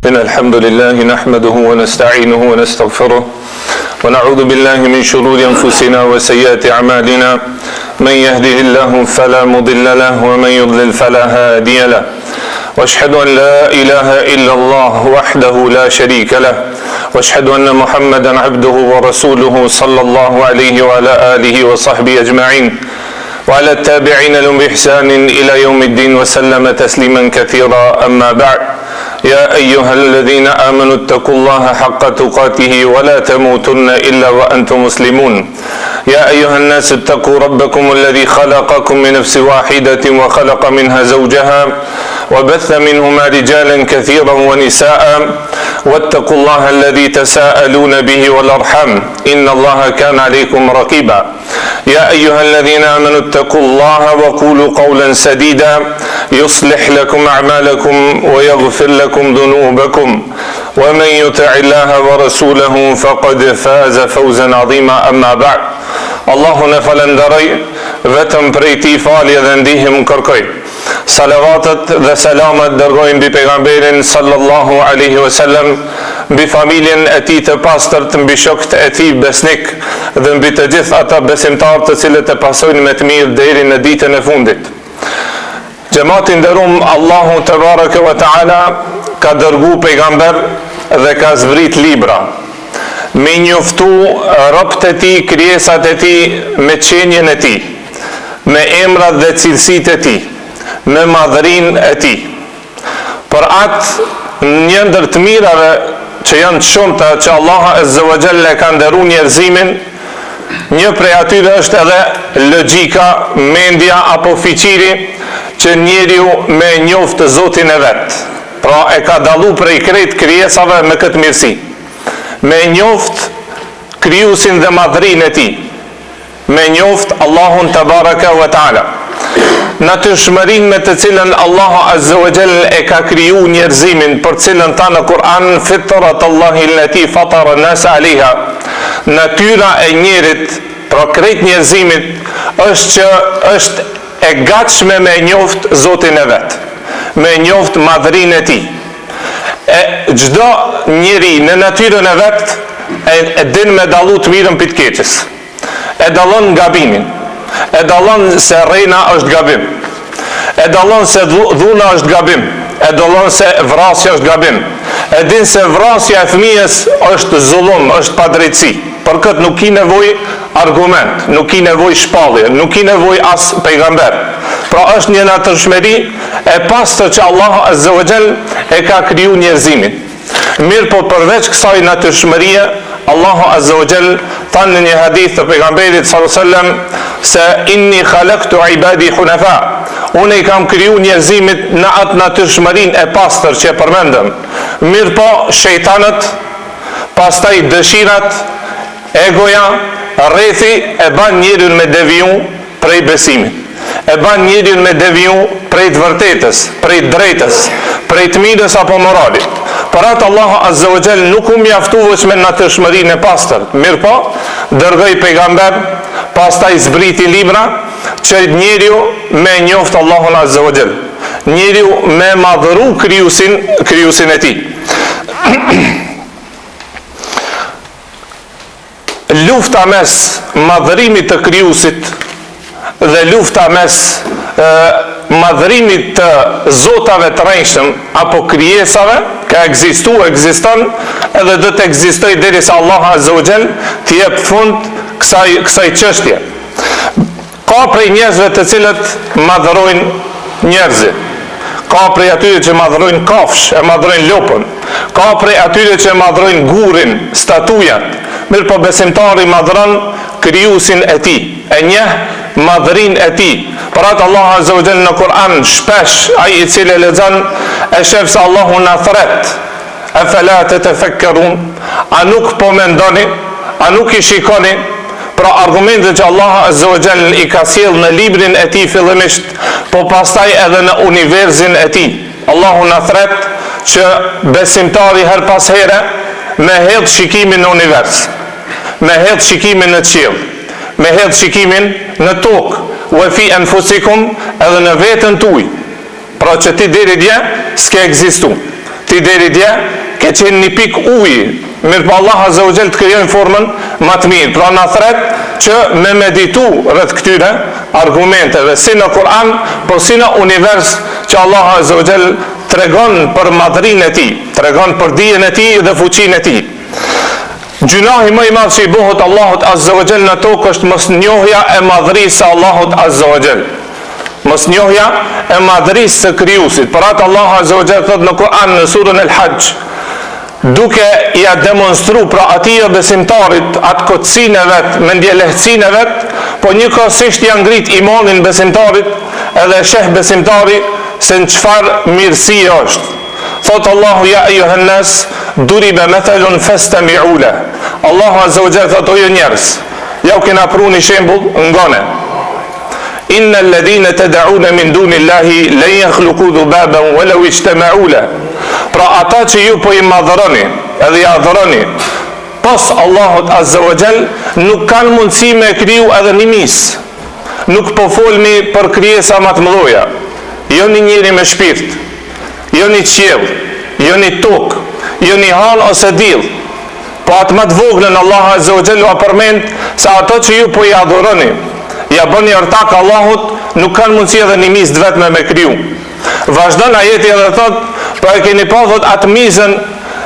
إن الحمد لله نحمده ونستعينه ونستغفره ونعوذ بالله من شرور أنفسنا وسيئات أعمالنا من يهده الله فلا مضل له ومن يضلل فلا هادي له وأشهد أن لا إله إلا الله وحده لا شريك له وأشهد أن محمدا عبده ورسوله صلى الله عليه وعلى آله وصحبه أجمعين وعلى التابعين لهم بإحسان إلى يوم الدين وسلم تسليما كثيرا أما بعد يا أيها الذين آمنوا اتقوا الله حق تقاته ولا تموتن إلا وأنتم مسلمون يا أيها الناس اتقوا ربكم الذي خلقكم من نفس واحدة وخلق منها زوجها وبث منهما رجالا كثيرا ونساء واتقوا الله الذي تساءلون به والأرحام إن الله كان عليكم رقيبا يا أيها الذين آمنوا اتقوا الله وقولوا قولا سديدا يصلح لكم أعمالكم ويغفر لكم ذنوبكم ومن يطع الله ورسوله فقد فاز فوزا عظيما أما بعد الله نفلندري vetëm prej tij falje dhe ndihmë kërkoj. Salavatet dhe selamet dërgojmë mbi pejgamberin sallallahu alaihi wasallam, mbi familjen e tij të pastërt, mbi shokët e tij besnik dhe mbi të gjithë ata besimtarë të cilët e pasojnë me të mirë deri në ditën e fundit. Xhamati nderuam, Allahu te baraka wa taala ka dërguar pejgamber dhe ka zbrit libra me njoftu robët e tij, krijesat e tij me qenjen e tij, me emrat dhe cilësitë e tij, me madhërinë e tij. Për atë një ndër të mirave që janë të shumta që Allah azza wa jalla ka nderuar njerëzimin, një prej atyre është edhe logjika, mendja apo fiqiri që njeriu me njoftë Zotin e vet. Pra e ka dallu prej krejt krijesave me këtë mirësi. Me njoft krijuesin dhe madhërinë e tij, me njoft Allahun te baraka wa taala. Natyrshmërinë me të cilën Allahu azza wa jalla e ka kriju njerëzimin, për cilën ta në Kur'an fitrat Allahi allati fatara an-nas alaiha. Natyra e njerit, pra krejt njerëzimit, është që është e gatshme me njoft Zotin e vet, me njoft madhërinë e tij. Çdo njeri në natyrën e vet e din me dallu të mirën pit keqës. E dallon gabimin. E dallon se rrena është gabim. E dallon se dhuna është gabim. E dallon se vrasja është gabim. E din se vrasja e fëmijës është zullum, është padrejtësi. Për këtë nuk ki nevojë argument, nuk ki nevojë shpallje, nuk ki nevojë as pejgamber. Pra është një natyrshmëri e pastër që Allahu azza wa jall e ka kriju njerëzimin. Mirë po përveç kësaj natyrshmërie, Allahu azza wa jall than në një hadith të pejgamberit sallallahu alaihi wasallam se inni khalaqtu ibadi hunafa. Unë i kam kriju njerëzimit në atë natyrshmërinë e pastër që e përmendëm. Mirë po shejtanët, pastaj dëshirat, egoja, rrethi e ban njeriun me deviju prej besimit. E ban njeriun me deviju prej të vërtetës, prej drejtës, prej të mirës apo moralit. Për atë Allahu azza wa jall nuk u mjaftu vetëm me natyrshmërinë e pastër. Mirë po, dërgoi pejgamber, pastaj zbriti libra që njeriu me njoft Allahun azza wa jall. Njeriu me madhëru krijuesin e tij. Lufta mes madhërimit të krijuesit dhe lufta mes madhërimit të zotave të rrejshëm apo krijesave ka ekziston edhe do të ekzistojë derisa Allah azza wa jall të jep fund kësaj çështje. Ka prej njerëzve të cilët madhërojnë njerëzit. Ka prej atyre që madhërojnë kafsh, e madhërojnë lopën. Ka prej atyre që madhërojnë gurin, statujat. Mirë po besimtari madhëron krijuesin e tij, e njeh madhërinë e tij. Për atë Allah azza wa jalla në Kur'an shpesh ai i cili lexon e shef se Allahu na thret. Afala tatafakkarun? A nuk po mendoni? A nuk i shikoni? Pra argumentet që Allah azza wa jalla i ka sjell në librin e tij fillimisht, po pastaj edhe në universin e tij. Allahu na thret që besimtari her pas here me hedh shikimin në univers, me hedh shikimin në qiell, me hedh shikimin në tokë, wa fi anfusikum, edhe në veten tuaj. Pra që ti deri dje s'ke ekzistu. ti deri dje ke qenë një pik uji, mirë pa Allah Azza wa Jall të krijojnë formën më të mirë. Pra na thret që me meditu rreth këtyre argumenteve, si në Kur'an, po si në univers, që Allah Azza wa Jall tregon për madhrinë e tij, tregon për dijen e tij dhe fuqinë e tij. Gjunahi më i madh që i bëhet Allahut Azza wa Jall në tokë është mosnjohja e madhrisë së Allahut Azza wa Jall. Mosnjohja e madhrisë së krijuesit. Për atë Allah Azza wa Jall thot në Kur'an në surën El-Hajj, duke ja demonstru pra atij besimtarit atë kotësinë e vet, mendjelehtësinë e vet, po njëkohësisht ja ngrit imanin besimtarit edhe sheh besimtari se në çfarë mirësie është. Thot Allahu ja ejuhen nas duribe methelun fastami'u lahu. Allahu Azza wa Jalla thot o ju njerëz, ja u kena pru një shembull ngone. Inna alladhina tad'una min dunillahi lan yakhluqu dhubaban walau ijtama'u lahu. Pra ata që ju po i madhëroni edhe ja adhëroni pos Allahut Azza wa Jall nuk kanë mundësi me kriju edhe një mis. Nuk po folmi për krijesa më të mëdha. Jo një njeri me shpirt, jo një qiell, jo një tokë, jo një hal ose diell. Po atë më të voglën Allah Azza wa Jalla përmend se ato që ju po i adhuroni, ja bëni ortak Allahut, nuk kanë mundësi edhe një mis vetëm me kriju. Vazhdon ajeti edhe thot, po e keni pa thot atë mizën,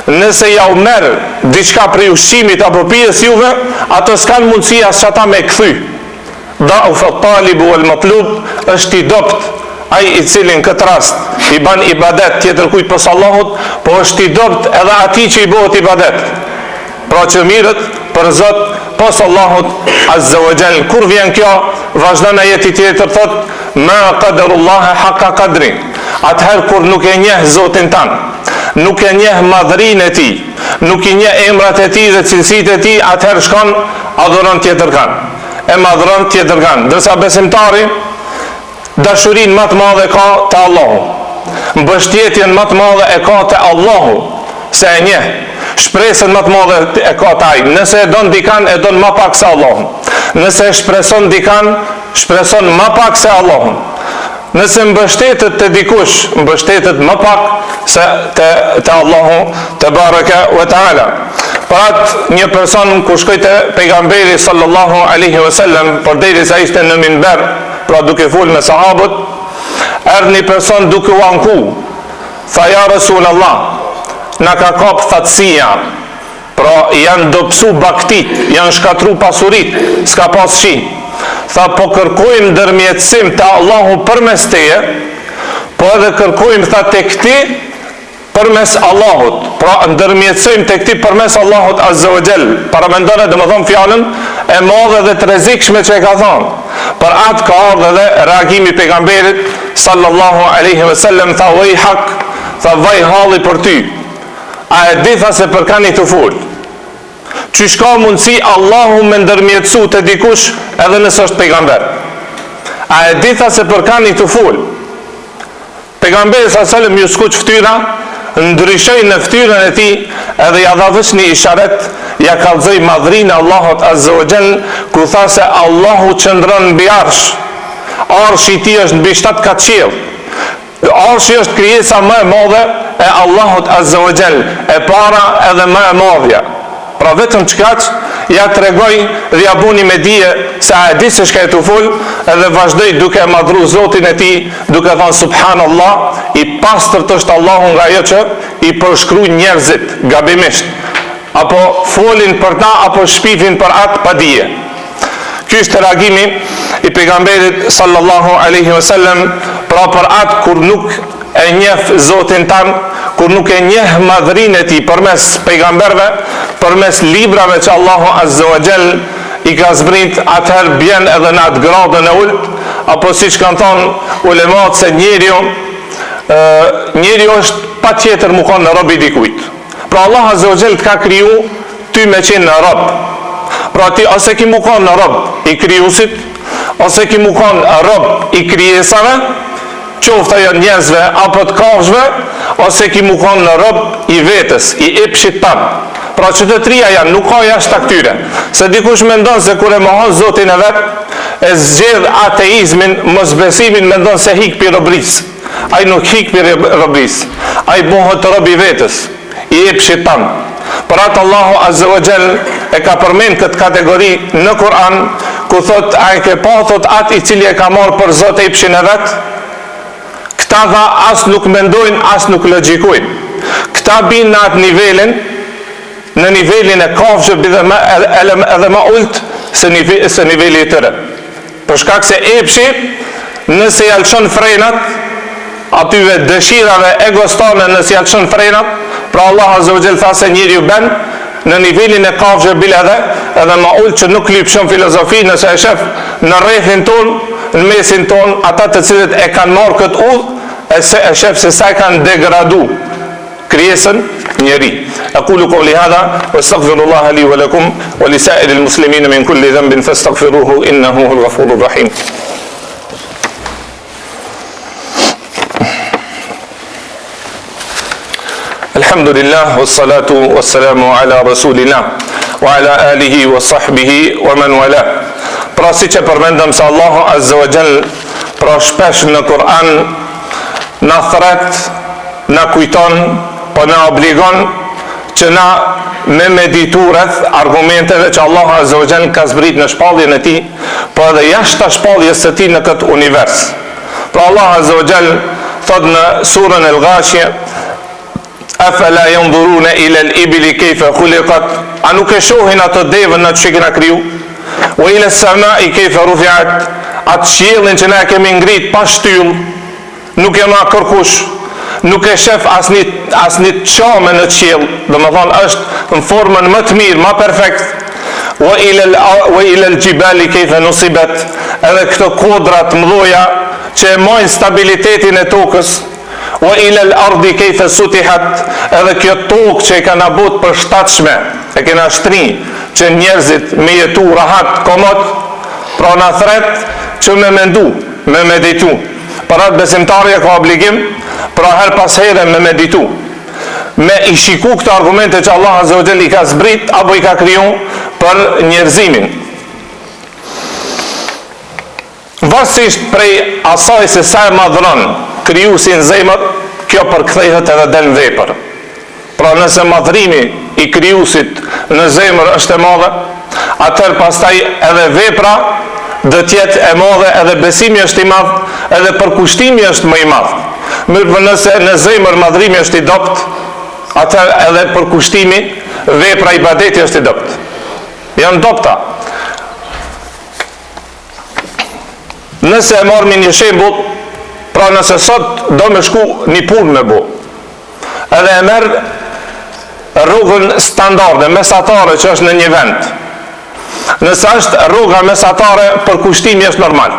nëse ja u merr diçka prej ushqimit apo pijes juve, ato s'kan mundësi as ata me kthy. Da'uf at-talibu wal matlub, është i dopt ai i cili në këtë rast i ban ibadet tjetër kujt pos Allahut, po është i dopt edhe atij që i bëhet ibadet. Pra që mirët për Zot pos Allahut Azza wa Jall. Kur vjen kjo, vazhdon ajeti tjetër thot, ma qadarullah haqqa qadri. Atëherë kur nuk e njeh Zotin tan, nuk e njeh madhrinë e tij, nuk i njeh emrat e tij dhe cilësitë e tij, atëherë shkon adhuron tjetër kan. E madhron tjetër kan. Ndërsa besimtari dashurinë më të madhe ka te Allahu. Mbështetjen më të madhe e ka te Allahu, se e njeh. Shpresën më të madhe e ka te ai. Nëse e don dikan, e don më pak se Allahun. Nëse e shpreson dikan, shpreson më pak se Allahun. Nëse mbështetet te dikush, mbështetet më pak se te Allahu te baraka wa taala. Për atë një person ku shkoi te pejgamberi sallallahu alaihi wasallam, përderisa ishte në minber, pra duke folur me sahabët, erdhi një person duke u anku. Tha ja Rasulullah, na ka kap thatësia, pra janë dobësu baktit, janë shkatru pasurit, s'ka pas shi. Tha po kërkojmë ndërmjetësim te Allahu përmes teje, po edhe kërkojmë tha tek ti përmes Allahut. Pra ndërmjetësojmë tek ti përmes Allahut Azza wa Jall. Paramendone domethën fjalën e madhe dhe të rrezikshme që e ka thonë. Për atë ka ardhur edhe reagimi i pejgamberit sallallahu alaihi wasallam, tha vaj hak, tha vaj halli për ty. A e di tha se për kani të fol? Qysh ka mundësi Allahu me ndërmjetësu të dikush edhe nësë është pejgamber? A e di tha se për kani të fol? Pejgamberi sallallahu ju skuq ftyra, ndryshoi në ftyrën e tij edhe ja dha vesh një isharet, ja kallzoi madhrinë Allahut Azza wa Jall, ku tha se Allahu qëndron mbi arsh. Arshi i tij është mbi 7 kat qiell. Arshi është krijesa më e madhe e Allahut Azza wa Jall, e para edhe më e madhja. Pra vetëm çkaq ja tregoj dhe ja buni me dije se a e di se shka e të fol, edhe vazhdoj duke madhru Zotin e tij, duke thënë subhanallah, i pastërt është Allahu nga ajo që i përshkruajnë njerëzit gabimisht, apo folin për ta, apo shpifin për atë pa dije. Ky është reagimi i pejgamberit sallallahu alaihi wasallam, pra për atë kur nuk e njeh Zotin tan, kur nuk e njeh madhrinë e tij përmes pejgamberve, përmes librave që Allahu Azza wa Jall i ka zbrit, atëherë bjen edhe në atë gradën e ulët, apo siç kanë thonë ulemat se njeriu është patjetër mu kanë në rob i dikujt. Pra Allah Azza wa Jall të ka kriju ty me qenë në rob. Pra ti ose ki mu kanë në rob i krijuesit, ose ki mu kanë rob i krijesave, qofta janë njerëzve apo të kafshëve, ose ki mu kanë në rob i vetës, i epshit tan. Pra që të trija janë, nuk ka jashtë këtyre. Se dikush mendon se kur e mohon Zotin e vet, e zgjedh ateizmin, mosbesimin, mendon se hik pi robrisë. ai nuk hik për robis, ai bëhet rob I vetës, I jep shejtan. Për atë Allahu Azza wa Jall e ka përmend këtë kategori në Kur'an, ku thot ai ke pa thot atë I cili e ka marrë për Zot e ipshin e vet. Këta dha as nuk mendojnë, as nuk logjikojnë. Këta bin në atë nivelin, në nivelin e kafshëve edhe më ult se niveli I tyre. Për shkak se epshi, nëse ja lëshon frenat, atyve dëshirave egostane nëse ja lëshon frenat, pra Allah Azza wa Jall tha se njeriu ben në nivelin e kafshëve bile edhe më ult që nuk lypshon filozofi, nëse e shef në rrethin ton, në mesin ton, ata të cilët e kanë marrë këtë udhë, e shef se sa e kanë degradu krijesën njeri. Aqulu qawli hadha wastaghfirullaha li wa lakum wa li sa'iril muslimin min kulli dhanbin fastaghfiruhu innahu huwal ghafurur rahim. Alhamdulillah wassalatu wassalamu ala rasulillah wa ala alihi wa sahbihi wa man wala. Pra si që përmendëm se Allahu Azza wa Jall pra shpesh në Kur'an na thret, na kujton, po na obligon që na me meditu rreth argumenteve që Allahu Azza wa Jall ka zbrit në shpalljen e tij, po edhe jashtë shpalljes së tij në këtë univers. Pra Allahu Azza wa Jall thot në surën El-Ghashiyah: Afala yanzuruna ila al-ibli kayfa khuliqat, a nuk e shohin ato devën atë që kena kriju? Wa ila as-sama'i kayfa rufi'at, atë qiellin që na kemi ngrit pa shtyll, nuk e ma kërkush, nuk e shef asnjë çame në qiell, domethënë është në formën më të mirë, më perfekt. Wa ila al-jibali kayfa nusibat, edhe këto kodra të mëdha që e mojnë stabilitetin e tokës. Wa ila al-ardi kayfa sutihat, edhe kjo tokë që e kanë bot për shtatshme, e kena shtri që njerëzit me jetu rahat, komod, pra na thret që me mendu, me meditu. Për atë besimtarja ka obligim, pra her pas here me meditu, me I shiku këtë argumente që Allah Azza wa Jall I ka zbrit apo I ka kriju për njerëzimin. Varsisht prej asaj se sa e madhron krijuesi në zemër, kjo përkthehet edhe del në vepër. Pra nëse madhrimi I krijuesit në zemër është e madhe, atëherë pastaj edhe vepra do të jetë e madhe, edhe besimi është I madh, edhe përkushtimi është më I madh. Mirë, nëse në zemër madhrimi është I dopt, atëherë edhe përkushtimi, vepra ibadeti është I dopt. Janë dopta. Nëse e marrmi një shembull, pra nëse sot do me shku një punë me bu, edhe e merë rrugën standarde, mesatare që është në një vend, nëse është rruga mesatare, përkushtimi është normal,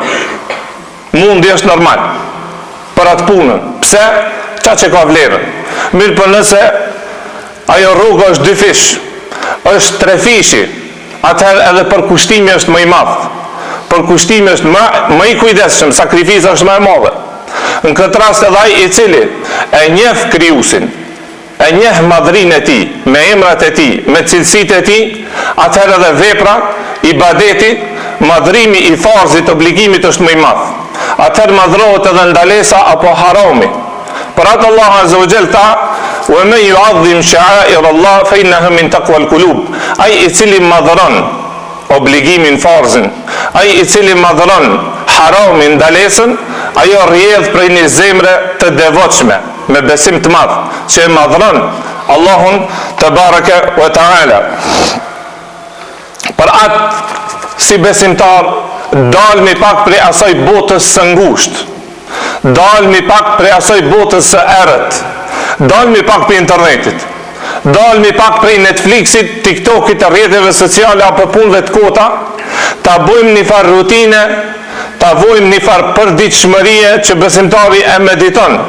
mundi është normal për atë punën. Pse? Qa që ka vlerën. Mirë, për nëse ajo rruga është 2 fish, është 3 fishi, atëherë edhe përkushtimi është më I madh, përkushtimi është më I kujdesshëm, sakrifica është më e madhe. Në këtë rast edhe ai I cili e njeh krijuesin, e njeh madhrinë e tij, me emrat e tij, me cilësitë e tij, atëherë edhe vepra, ibadeti, madhrimi I farzit, obligimit është më I madh. Atëherë madhrohet edhe ndalesa apo harami. Për atë Allah Azza wa Jall tha: "Wa man yu'azzim sha'air Allah fa innaha min taqwa al-qulub." Ai I cili madhron obligimin farzin, ai I cili madhron haramin, ndalesën, ajo rrjedh prej një zemre të devotshme, me besim të madh, që e madhron Allahun Tebaraka wa Taala. Për atë si besimtar dalmi pak prej asaj botës së ngushtë, dalmi pak prej asaj botës së errët, dalmi pak prej internetit, dalmi pak prej Netflixit, TikTokit, rrjeteve sociale apo punëve të kota, ta bëjmë një farë rutine, ta vojmë një farë përditshmërie që besimtari e mediton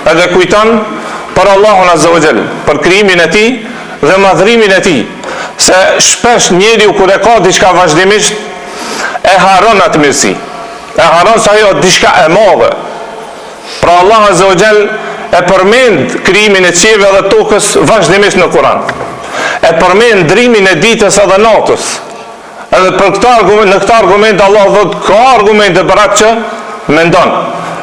edhe kujton për Allahun Azza wa Jall, për krijimin e tij dhe madhrimin e tij, se shpesh njeriu kur e ka diçka vazhdimisht e haron atë mirësi, e haron se ajo diçka e madhe. Pra Allah Azza wa Jall e përmend krijimin e qiellve dhe tokës vazhdimisht në Kur'an, e përmend ndrimin e ditës edhe natës. Edhe për këtë argument, në këtë argument Allah thot ka argumente për atë që mendon,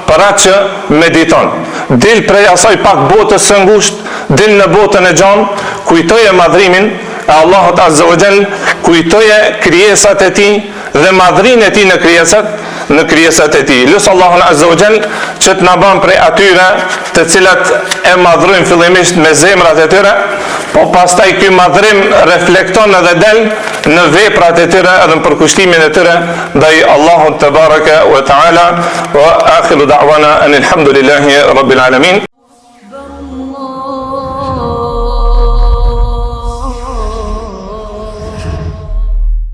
për atë që mediton. Dil prej asaj pak botës së ngushtë, dil në botën e gjanë, kujtoje madhrimin e Allahut Azza wa Jall, kujtoje krijesat e tij dhe madhrinë e tij në krijesat e tij. Lusë Allahun Azza wa Jall që të na bën prej atyre të cilat e madhrojnë fillimisht me zemrat e tyre, po pastaj ky madhrim reflekton edhe del në veprat e tyre edhe në përkushtimin e tyre ndaj Allahut te baraka wa taala. Wa akhiru da'wana anil hamdulillahi rabbil alamin.